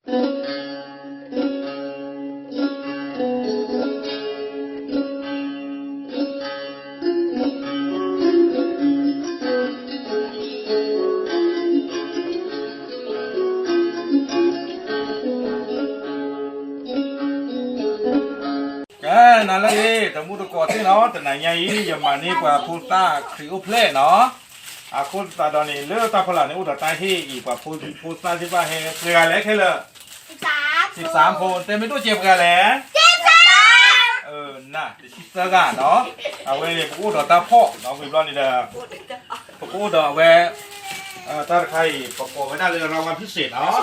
นั่นแหละแต่มูตกอดที่เนาะแต่ไหนยังอีอย่ามานี่กว่าพูต้าคริโอเพลเนาะคุณตาดอนนี่เลือกตาพลังในอุตตาที่อีกกว่าพูต้าที่ว่าเฮเกลือแล้วแค่เลย13 คนเต็มไปด้วยเจ็บกันแล้วน่ะชิสเตอร์กันเนาะเอาไว้พูดต่อตาพ่อเนาะคุณร้อนนี่เด้อพูดต่อไว้ตาใครประกอบไว้ได้เลยรางวัลพิเศษเนาะ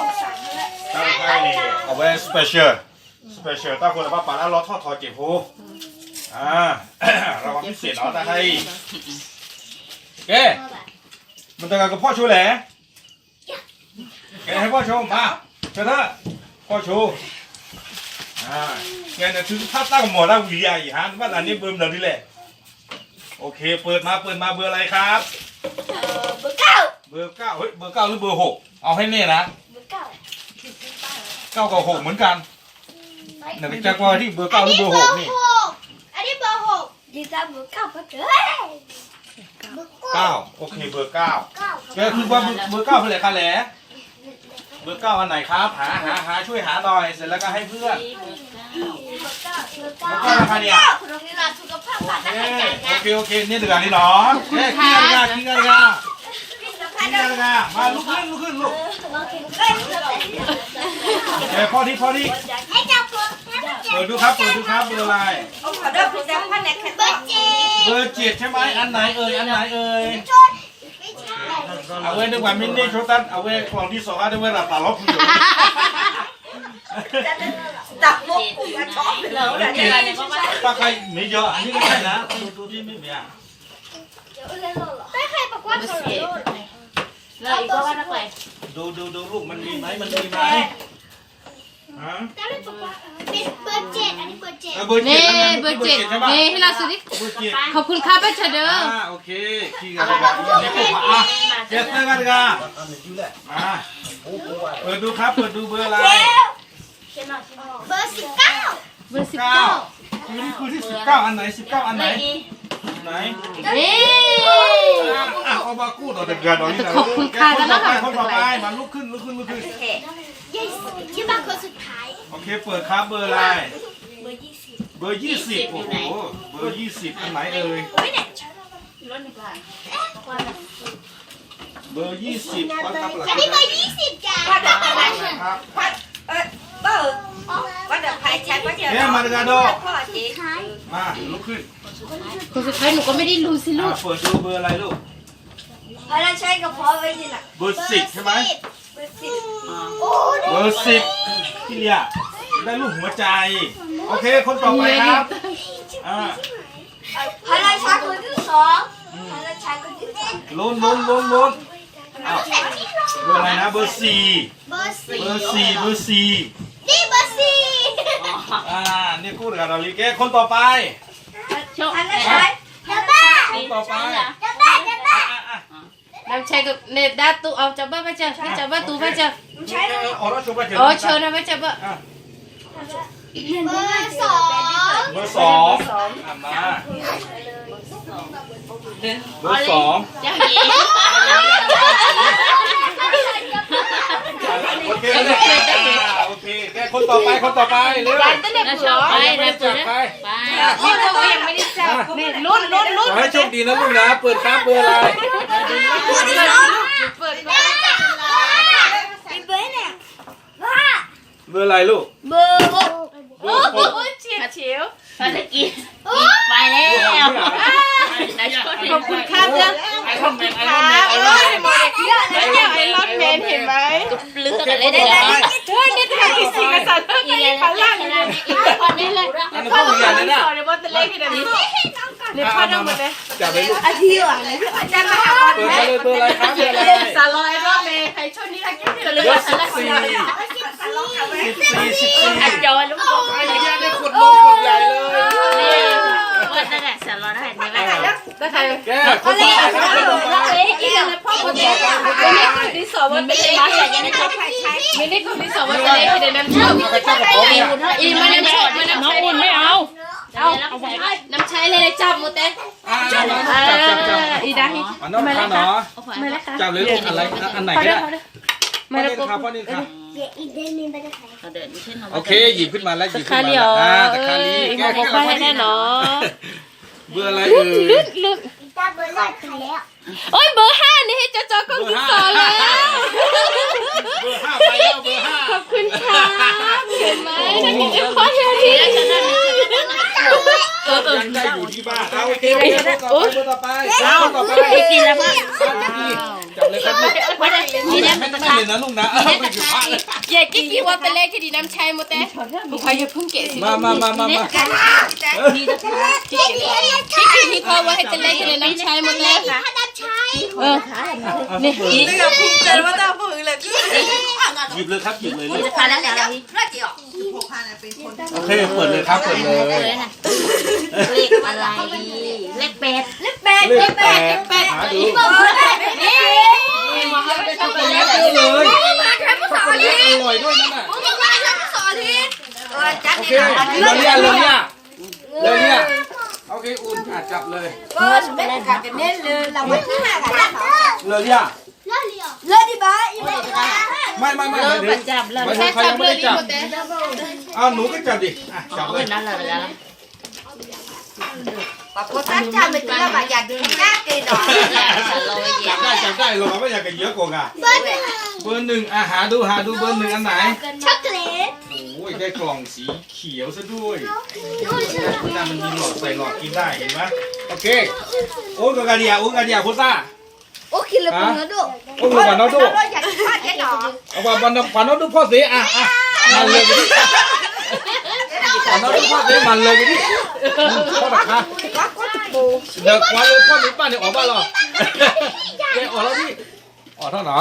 ตาใครนี่เอาไว้สเปเชียลตาคนละป้าป่าแล้วรอทอดเจ็บหูรางวัลพิเศษเนาะตาให้แกมันจะกับพ่อชูแหละแกให้พ่อชูมาเชิญเถอะพ่อชูแกเนี่ยถึงถ้าตั้งหมดแล้ววีอีฮะว่าอันนี้เบอร์เดิมนี่แหละโอเคเปิดมาเบอร์อะไรครับเบอร์ 9เฮ้ยเบอร์ 9หรือเบอร์ 6เอาให้แน่นะเบอร์ 9กับ 6เหมือนกันหนึ่งจากว่าที่เบอร์ 9หรือเบอร์ 6นี่อันนี้เบอร์ 6ดีจ้าเบอร์ 9ก็เจอ9โอเคเบอร์ 9แกคือว่าเบอร์ 9เป็นอะไรคะแหละเบอร์ 9อันไหนครับหาช่วยหาหน่อยเสร็จแล้วก็ให้เพื่อนแล้วก็ราคาเนี่ยโอเคนี่เดือนนี้เนาะแค่ขี้กันมาลุกขึ้นลูกพอดีให้จับตัวเปิดดูครับเบอร์อะไรขอเดินพิจารณาแค่เบอร์ 7ใช่ไหมอันไหนเอ่ยเอาไว้ดึงว่ามินนี่โชตันเอาไว้กล่องที่2เอาไว้หลับตาล็อกอยู่จับมุกมาชอบเลยถ้าใครไม่เยอะอันนี้ก็ได้นะดูที่ไม่มีได้ใครบอกว่าเขาเลยอีกว่านักเลยดูลูกมันมีไหมฮะได้บอกว่าเป็นเบอร์ 7อันนี้เบอร์ 7นี่เบอร์ 7นี่ให้เราสุดดิขอบคุณครับป้าเฉดอโอเคขี้กันเลยนี่ปุ๊บเจ็ดเลยกันกันเปิดดูครับเปิดดูเบอร์อะไรเบอร์ 19คือที่19อันไหน19อันไหนเอามากู้ต่อเด็กกันตอนนี้ขอบคุณค่ะแล้วนะคะคนต่อไปมาลุกขึ้นยี่บ้าคนสุดท้ายโอเคเปิดครับเบอร์อะไรเบอร์ 20โอ้โหเบอร์20อันไหนเอ่ยเบอร์20อันนี้เบอร์20จ้ะครับว่าเดี๋ยวใครใช้ก็เจอมาดกาโดมาลุกขึ้นคนสุดท้ายหนูก็ไม่ได้รู้สิลูกเปิดดูเบอร์อะไรลูกพอเราใช้กับพ่อไว้ทีหลังเบอร์10ใช่ไหมเบอร์ 10เบอร์10พี่เลียได้ลูกหัวใจโอเคคนต่อไปครับพอเราใช้คนที่2พอเราใช้คนที่3ลุ้นเบอร์อะไรนะเบอร์4นี่เบอร์ 4นี่กู้กับเราลีแกคนต่อไปพอเราใช้คนต่อไปน้ำใช้กับเนตด้าตู้เอาจับบ้าไปเจอจับบ้าตู้ไปเจอใช้เลยเชิญนะไปจับบ้าเบอร์ 2มาเบอร์ 2โอเคแกคนต่อไปเร็วร้านตั้งแต่ผู้ร้อยไปนี่ตัวยังไม่ได้จับนี่ลุ้นขอให้โชคดีนะลูกนะเปิดครับเบอร์อะไรเปิดเบอร์อะไรลูกเบอร์ 6เฉียวภารกิจไปแล้วขอบคุณครับเจ้าขอบคุณครับไอ้รอนแมนเห็นไหมเลือกอะไรได้นี่ทางที่4กับ3ก็ยังข้างล่างเลยนี่เลยพ่อต้องสอนในบนตะเล็กที่นี่นี่พ่อต้องมาเลยจับไปลูกอาทิตย์วันนี้อาจารย์มาหาบอลเบอร์อะไรครับเบอร์อะไรสารไอ้รอนแมนใครช่วยนี่ทางที่4เลยสาร14อันจอยลูกบอกไอ้เนี่ยได้ขุดลงขุดใหญ่เลยว่านั่นแหละสารไอ้นี่ไหมได้ใครแกคนต่อไปครับ ที่สองมันไม่ได้มาแต่ยังไม่ชอบไม่ได้คนที่สองมันจะเล็กแต่น้ำชอบอีมันน้ำชอบมันน้ำอุ่นไม่เอาน้ำใช้เลยจับหมดเต้จับอีได้ อันนั้นค่ะเนาะจับเลยลูกอะไรอันไหนก็ได้ไม่ได้ค่ะพ่อนี่ค่ะโอเคหยิบขึ้นมาแล้วหยิบขึ้นมาแต่คาลีแก้แค่แน่เนาะเบอร์อะไรลึกโอ้ยเบอร์5นี่ให้จอก็ที่สองแล้ว เบอร์5ไปแล้วเบอร์5ขอบคุณค่ะเห็นไหมนั่นคือพ่อเฮียที่ยังได้อยู่ที่บ้านเอาโอเคเบอร์ต่อไปกินแล้วป่ะจับเลยครับลูกไม่ต้องเลยนะลูกนะไม่ถึงพระเลยอย่ากิ๊กว่าเป็นเลขที่ดีน้ำชัยโมเต้บุคคลอย่าเพิ่งเกะสิมานี่พ่อว่าให้เป็นเลขที่ดีน้ำชัยโมเต้นี่กับภูมิใจว่าตาพึ่งเลยหยิบเลยครับหยิบเลยจะพาแล้วอะไรโอเคเปิดเลยครับเปิดเลยเลขอะไรเลขเป็ดหาดูนี่มาให้ไปทำอะไรเลยอร่อยด้วยนั่นน่ะโอเคเลยโอเคอุ่นจับเลยเลยดิบ้าอีเมลไม่จับเลยใครยังไม่ได้จับอ้าวหนูก็จับดิจับเลยนั่นเลยแล้วcô tác cha mình là bà già đi khác đi rồi จับได้เราไม่อยากกันเยอะกว่าเบอร์หนึ่งหาดูเบอร์หนึ่งอันไหนช็อกโกแลตโอ้ยได้กล่องสีเขียวซะด้วยน่ามันมีหลอดใส่หลอดกินได้เห็นไหมโอเคโอ้ยกาเดียพุซ่าโอ้คิดเลยปุ่นนะดูโอ้ยวันนั้นดูอยากกินข้าวแค่หนอเอาวันนั้นดูพ่อสีมันเลยดิวันนั้นดูพ่อสีมันเลยดิพ่อตะขาเดี๋ยววันเลยพ่อหนีป้าเนี่ยออกบ้านหรอแกออกแล้วพี่ออกเท่าหนอ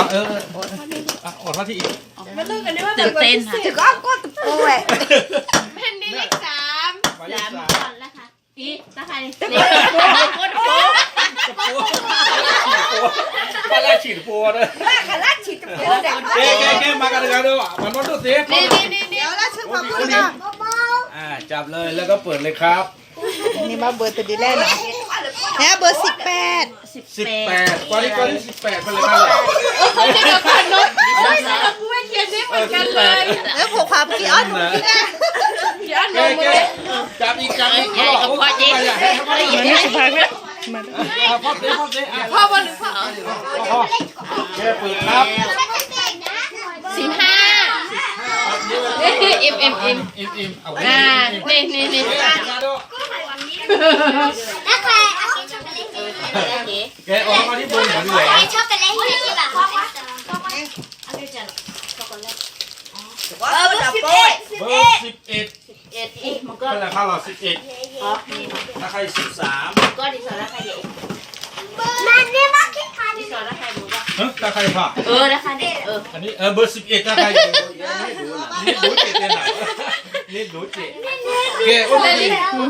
ออกเท่าที่อีกตื่นเต้นค่ะถือก็ตะปูแหละแผ่นดินเลข3แล้วค่ะอีตาใครป้าแรกฉีดปัวเลยกันละฉีดตะปูเด็กแกมากันเลยดูมันต้องดูสินี่เดี๋ยวแล้วฉันขอบคุณนะจับเลยแล้วก็เปิดเลยครับนี่มาเบอร์ตัวดีแรกนะเนี่ยเบอร์18กว่านี้18ไปเลยครับคนเดียวกันนุ๊กกูไม่เขียนได้เหมือนกันเลยแล้วผูกความกี่อ้อนหนูกี่แน่ย้อนลงมาจับอีกพ่อเจ๊พ่อหยิบให้พ่อไหมพ่อบอลหรือพ่อแกเปิดครับ15อิ่มนี่แล้วใครเอาช็อกโกแลตแกออกมาที่บนเหมือนแหวนช็อกโกแลตที่แบบเบอร์11อีกมันก็ราคาเรา11ราคา13ก็ดีสอราคาเด็กมันเนี่ยมาคิดคันดีสอราคาหมูป่ะราคาค่ะราคาเด็กอันนี้เบอร์11ราคานี่ดูเจ็ดเดือนไหนนี่ดูเจ็ดแกโอ้ย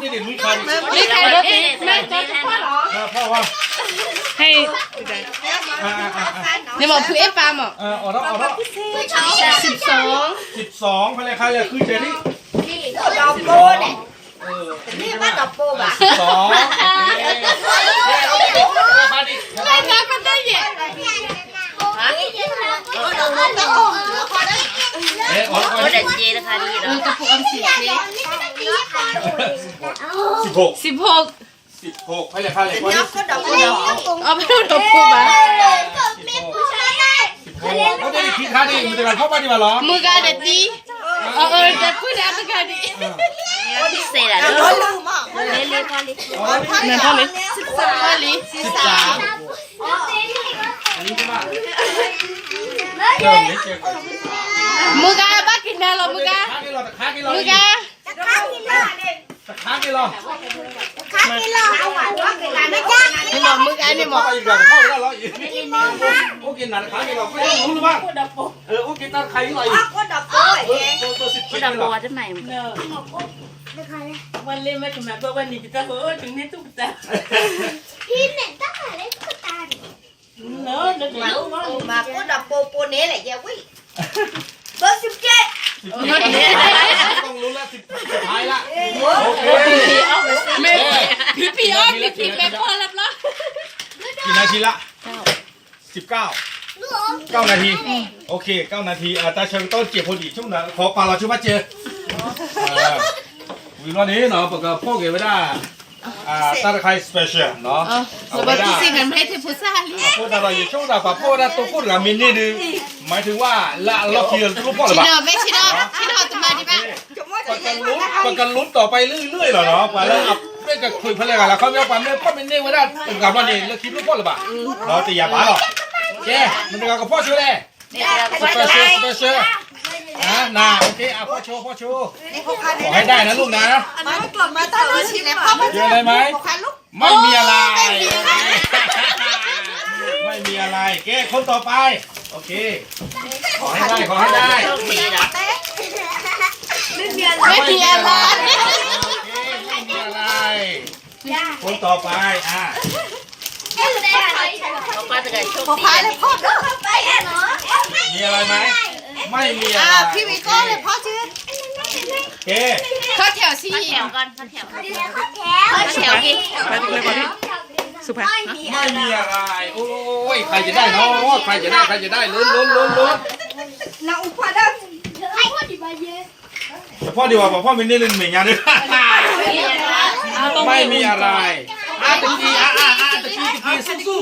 นี่ดิลุยคันนี่ใครรถนี่แม่จะพ่อหรอพ่อว่าให้นี่บอกคือปาหมอออก12อะไรคะเลยคือเจนี่ดอกโบเนี่ยนี่ว่าดอกโบบ่ะ2ไม่ได้ก็ได้เยอะเด็ดเจนะคะดีเนาะกระปุกอัน16ให้เลยค่ะเลยว่าก็ดอกโบเอาไปดูดอกบัวบ้าเขาได้คิดค่าดีมันจะมาเข้ามาดีมาหรอมือกาเด็ดดีจะพูดอะไรมือกาดีพิเศษอ่ะเลยพอลินั่นพอลิ13อันนี้ใช่ไหมมือกาบ้ากินได้หรอมือกาค้ากิโลเอาหวานว่ากินอะไรไม่จ้านี่หมอมือกานี่หมออีกอย่างพ่อแล้วเราอีกโอ้กินหนักค้ากิโลไม่รู้หรือเปล่าโอ้กินตาใครอะไรก็ดับโบเบอร์10ก็ดับโบจะไหนวันเล่นไม่ถึงแม้เพื่อวันนี้จะเฮ้ยถึงนี่ตุ๊กตาพี่เหม็นตั้งแต่เล็กตุ๊กตา mà có đập po nế lại giờ quý bớt xếp chết ต้องรู้แล้วสุดท้ายละโอเค พี่อ้อมมีพี่แม่พ่อรับแล้ว กี่นาทีละ9นาทีโอเค9นาทีตาเชิงต้นเจ็บพอดีช่วงนั้นขอปลาเราช่วยมาเจอวิวันนี้เนาะปกติพ่อเก็บไว้ได้ตาไครสเปเชียลเนาะ สวัสดีสิ่งนั้นให้เทพุซ่าลี พ่อตาเราอยู่ช่วงนั้นพ่อได้ตัวพูดกับมินนี่ดูหมายถึงว่าละเราเคียร์ลูกพ่อหรือเปล่า ไม่ชิโนตัวมาดิบ้า ประกันลุ้นต่อไปเรื่อยๆเหรอเนาะไปแล้วอับไม่กับคุยเพลงอะไรเขาไม่เอาความเนี่ยพ่อมินนี่ไว้ได้เป็นกับวันนี้แล้วคิดลูกพ่อหรือเปล่าเราตียาบ้าหรอแกมันเป็นกับพ่อช่วยเลยสเปเชียลน่าโอเคพ่อโชว์ขอให้ได้นะลูกนะ mà nó còn mà tao nói xin lại không เจออะไรไหมไม่มีอะไรไม่มีอะไรแกคนต่อไปโอเคขอให้ได้ bên bia ไม่มีอะไร ไม่มีอะไรคนต่อไปcó phải là phốt đó không phải à nữa มีอะไรไหมไม่มีอะไร พี่วิโก้เลยพ่อชื่อ แก ข้าวแถวสี่แถวก่อนข้าวแถวกี่ สุภาพ ไม่มีอะไรโอ้ยใครจะได้เนาะใครจะได้ลุ้น nào qua đâu ai có đi bao giờ พ่อดีกว่าพ่อมินนี่เล่นเหม่งยาด้วยไม่มีอะไรตะกี้สู้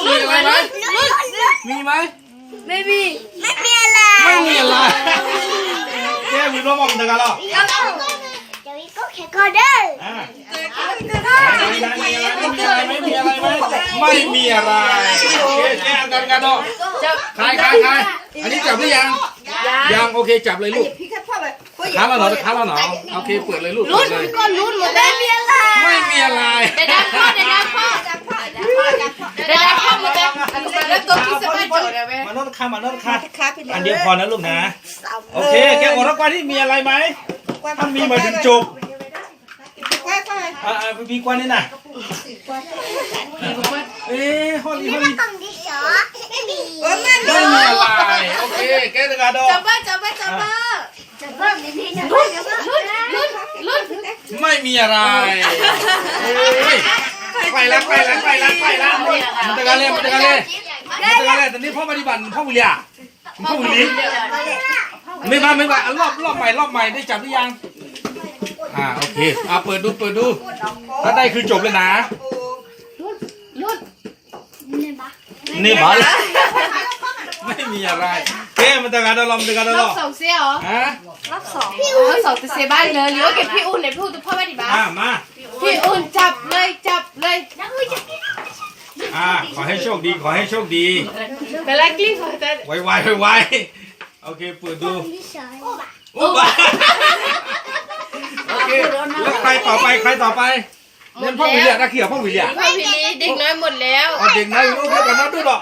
มีอะไรไหมมีไหม baby ไม่มีอะไรแกมีน้องมองเด็กกันหรอ có khẽ coi đó ไม่มีอะไรไหมไม่มีอะไรโอเคแกกันเนาะใครอันนี้จับหรือยังโอเคจับเลยลูก ค้าเราหนอโอเคเปิดเลยลูก ลุ้นก่อนลุ้นหมดเลย ไม่มีอะไร เดี๋ยวดังพ่อหมดเลยแล้วตัวที่สบายโจทย์อะไร มานอนค่ะอันเดียวพอนะลูกนะโอเคแกบอกรักว่าที่มีอะไรไหมถ้ามีมาถึงจบมีกวนนี่น่ะฮอลลี่ไม่มีอะไรโอเคแกตะการดอก จับบ้าไม่มีอะไรไปแล้วมันตะการเล่ตอนนี้พ่อปฏิบัติพ่อวิเลียไม่มารอบใหม่ได้จับหรือยังโอเคเปิดดูถ้าได้คือจบเลยนะนี่บอลไม่มีอะไรเก้มันตะการดอกรอบสองเสียเหรอรอบสองจะเสียบ้านเลยหรือว่าเก็บพี่อุ่นเลยพูดตัวพ่อไม่ดีบ้า มา พี่อุ่นจับเลย ขอให้โชคดี แต่ละกลิ้งขอแต่ ไวโอเคเปิดดูโอเคแล้วใครต่อไปเล่นพ่อวิเลียนะเขี่ยพ่อวิเลีย พ่อพี่ลีเด็กน้อยหมดแล้ว เด็กน้อยลูกให้กันนับดูดอก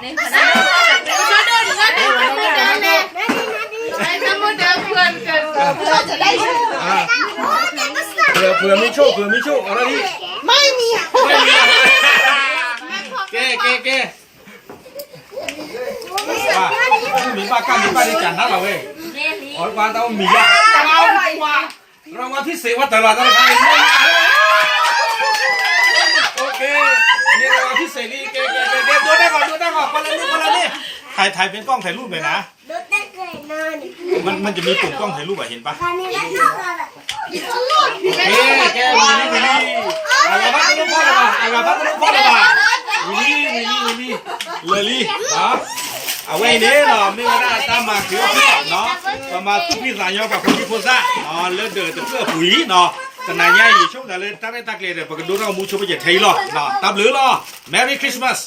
เผื่อมีโชคอะไรดิไม่มีแกมีป้ากั้นมีป้าดิจันนะเราเว้ยอ๋อวางเตาหมีเรามาที่เสวัตตลาดอะไรโอเคนี่เราที่เสรีแกดูได้ก่อนคนละนี่ถ่ายเป็นกล้องถ่ายรูปเลยนะมันจะมีปุ่มกล้องถ่ายรูปเห็นปะแกวิลี่อากาพัตลุพ่อเลยป่ะวิลี่เลยเอาไว้เนี่ยเนาะไม่ว่าตามมาคือพี่เนาะประมาณทุกพี่สายยอกับคนที่โพสต์เลือดเดือดเพื่อปุ๋ยเนาะแต่นายใหญ่ช่วงนั้นเลยตั้งแต่ตะเกียบปกติเรามูชูไปเหยียดไทยหรอเนาะตับหรือหรอ Merry Christmas